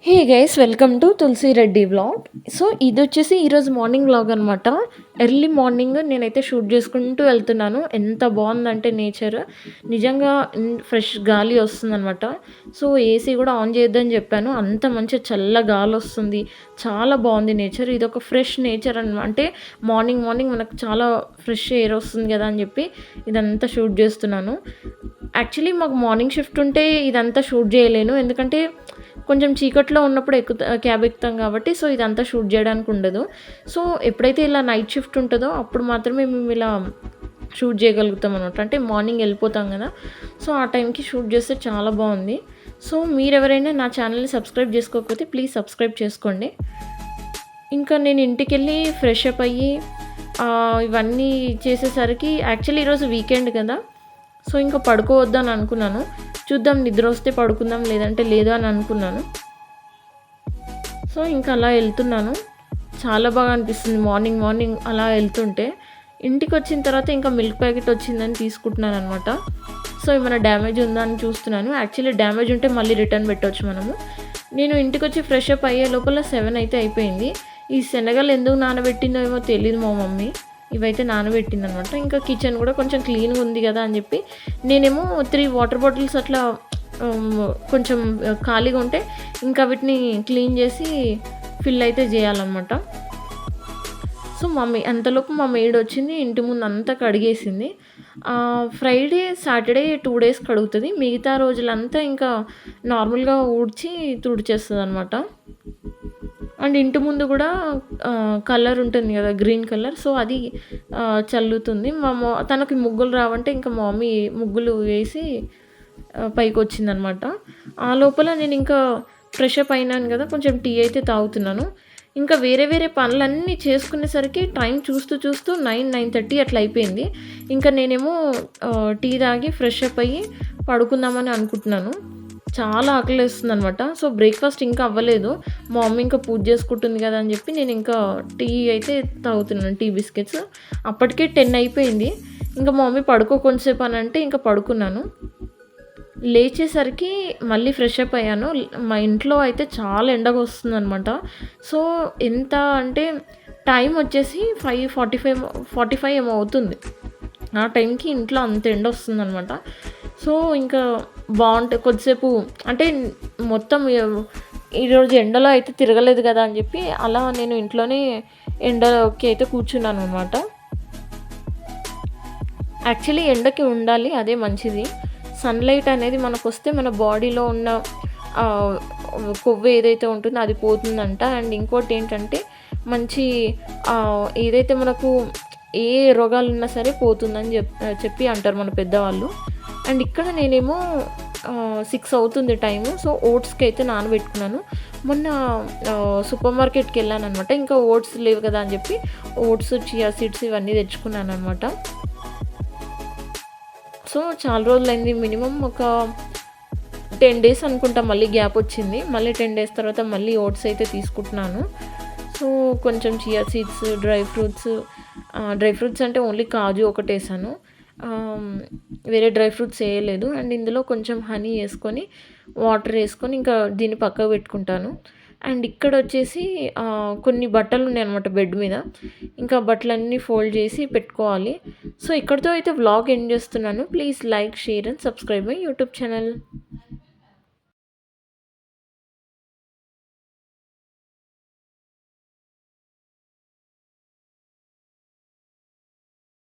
Hey guys, welcome to Tulasi Reddy vlog. So ఇది వచ్చేసి ఈరోజు మార్నింగ్ వ్లాగ్ అనమాట. ఎర్లీ మార్నింగ్ నేనైతే షూట్ చేసుకుంటూ వెళ్తున్నాను. ఎంత బాగుందంటే నేచర్ నిజంగా ఫ్రెష్ గాలి వస్తుందనమాట. సో ఏసీ కూడా ఆన్ చేయొద్దని చెప్పాను. అంత మంచి చల్ల గాలి వస్తుంది. చాలా బాగుంది నేచర్. ఇది ఒక ఫ్రెష్ నేచర్ అనమాట. అంటే మార్నింగ్ మార్నింగ్ మనకు చాలా ఫ్రెష్ ఎయిర్ వస్తుంది కదా అని చెప్పి ఇదంతా షూట్ చేస్తున్నాను. యాక్చువల్లీ మాకు మార్నింగ్ షిఫ్ట్ ఉంటే ఇదంతా షూట్ చేయలేను, ఎందుకంటే కొంచెం చీకట్లో ఉన్నప్పుడు క్యాబ్ ఎక్కుతాం కాబట్టి సో ఇదంతా షూట్ చేయడానికి ఉండదు. సో ఎప్పుడైతే ఇలా నైట్ షిఫ్ట్ ఉంటుందో అప్పుడు మాత్రమే మేము ఇలా షూట్ చేయగలుగుతాం అనమాట. అంటే మార్నింగ్ వెళ్ళిపోతాం కదా, సో ఆ టైంకి షూట్ చేస్తే చాలా బాగుంది. సో మీరెవరైనా నా ఛానల్ని సబ్స్క్రైబ్ చేసుకోకపోతే ప్లీజ్ సబ్స్క్రైబ్ చేసుకోండి. ఇంకా నేను ఇంటికి వెళ్ళి ఫ్రెష్ అప్ అయ్యి ఇవన్నీ చేసేసరికి యాక్చువల్లీ ఈరోజు వీకెండ్ కదా, సో ఇంకా పడుకోవద్దని అనుకున్నాను. చూద్దాం, నిద్ర వస్తే పడుకుందాం, లేదంటే లేదు అని అనుకున్నాను. సో ఇంకా అలా వెళ్తున్నాను. చాలా బాగా అనిపిస్తుంది మార్నింగ్ మార్నింగ్ అలా వెళ్తుంటే. ఇంటికి వచ్చిన తర్వాత ఇంకా మిల్క్ ప్యాకెట్ వచ్చిందని తీసుకుంటున్నాను అనమాట. సో ఏమైనా డ్యామేజ్ ఉందా అని చూస్తున్నాను. యాక్చువల్లీ డ్యామేజ్ ఉంటే మళ్ళీ రిటర్న్ పెట్టవచ్చు మనము. నేను ఇంటికి వచ్చి ఫ్రెష్ అప్ అయ్యే లోపల 7 అయితే అయిపోయింది. ఈ శనగలు ఎందుకు నానబెట్టిందో ఏమో తెలియదు మా మమ్మీ. ఇవైతే నానబెట్టింది అనమాట. ఇంకా కిచెన్ కూడా కొంచెం క్లీన్గా ఉంది కదా అని చెప్పి నేనేమో 3 వాటర్ బాటిల్స్ అట్లా కొంచెం ఖాళీగా ఉంటే ఇంకా వీటిని క్లీన్ చేసి ఫిల్ అయితే చేయాలన్నమాట. సో మమ్మీ అంతలోపు మా మేడ్ వచ్చింది, ఇంటి ముందు అంతా కడిగేసింది. ఫ్రైడే సాటర్డే 2 డేస్ కడుగుతుంది, మిగతా రోజులంతా ఇంకా నార్మల్గా ఊడ్చి తుడిచేస్తుంది అనమాట. అండ్ ఇంటి ముందు కూడా కలర్ ఉంటుంది కదా, గ్రీన్ కలర్, సో అది చల్లుతుంది. తనకి ముగ్గులు రావంటే ఇంకా మా మమ్మీ ముగ్గులు వేసి పైకి వచ్చిందనమాట. ఆ లోపల నేను ఇంకా ఫ్రెష్ అప్ అయినాను కదా, కొంచెం టీ అయితే తాగుతున్నాను. ఇంకా వేరే వేరే పనులన్నీ చేసుకునేసరికి టైం చూస్తూ చూస్తూ 9-9:30 అట్లా అయిపోయింది. ఇంకా నేనేమో టీ తాగి ఫ్రెష్ అప్ అయ్యి పడుకుందామని అనుకుంటున్నాను. చాలా ఆకలేస్తుంది అనమాట. సో బ్రేక్ఫాస్ట్ ఇంకా అవ్వలేదు. మా మమ్మీ ఇంకా పూజ చేసుకుంటుంది కదా అని చెప్పి నేను ఇంకా టీ అయితే తాగుతున్నాను, టీ బిస్కెట్స్. అప్పటికే 10 అయిపోయింది. ఇంకా మా మమ్మీ పడుకో కొంచెంసేపు అని అంటే ఇంకా పడుకున్నాను. లేచేసరికి మళ్ళీ ఫ్రెష్ అప్ అయ్యాను. మా ఇంట్లో అయితే చాలా ఎండగా వస్తుందనమాట. సో ఎంత అంటే టైం వచ్చేసి 5:45 ఏమో అవుతుంది. ఆ టైంకి ఇంట్లో అంత ఎండ వస్తుందనమాట. సో ఇంకా బాగుంటుంది కొద్దిసేపు. అంటే మొత్తం ఈరోజు ఎండలో అయితే తిరగలేదు కదా అని చెప్పి అలా నేను ఇంట్లోనే ఎండకి అయితే కూర్చున్నాను అనమాట. యాక్చువల్లీ ఎండకి ఉండాలి, అదే మంచిది. సన్లైట్ అనేది మనకు వస్తే మన బాడీలో ఉన్న కొవ్వు ఏదైతే ఉంటుందో అది పోతుందంట. అండ్ ఇంకోటి ఏంటంటే మంచి ఏదైతే మనకు ఏ రోగాలు ఉన్నా సరే పోతుందని చెప్పి అంటారు మన పెద్దవాళ్ళు. అండ్ ఇక్కడ నేనేమో 6 అవుతుంది టైము. సో ఓట్స్కి అయితే నానబెట్టుకున్నాను. మొన్న సూపర్ మార్కెట్కి వెళ్ళాను అనమాట. ఇంకా ఓట్స్ లేవు కదా అని చెప్పి ఓట్స్, చియా సీడ్స్ ఇవన్నీ తెచ్చుకున్నాను అనమాట. సో చాలా రోజులైంది, మినిమం ఒక 10 డేస్ అనుకుంటా మళ్ళీ గ్యాప్ వచ్చింది. మళ్ళీ 10 డేస్ తర్వాత మళ్ళీ ఓట్స్ అయితే తీసుకుంటున్నాను. సో కొంచెం చియా సీడ్స్, డ్రై ఫ్రూట్స్ అంటే ఓన్లీ కాజు ఒకటి వేసాను, వేరే డ్రై ఫ్రూట్స్ వేయలేదు. అండ్ ఇందులో కొంచెం హనీ వేసుకొని వాటర్ వేసుకొని ఇంకా దీన్ని పక్కకు పెట్టుకుంటాను. అండ్ ఇక్కడ వచ్చేసి కొన్ని బట్టలు ఉన్నాయి అనమాట బెడ్ మీద. ఇంకా బట్టలన్నీ ఫోల్డ్ చేసి పెట్టుకోవాలి. సో ఇక్కడితో అయితే వ్లాగ్ ఎండ్ చేస్తున్నాను. Please like, share and subscribe my YouTube channel.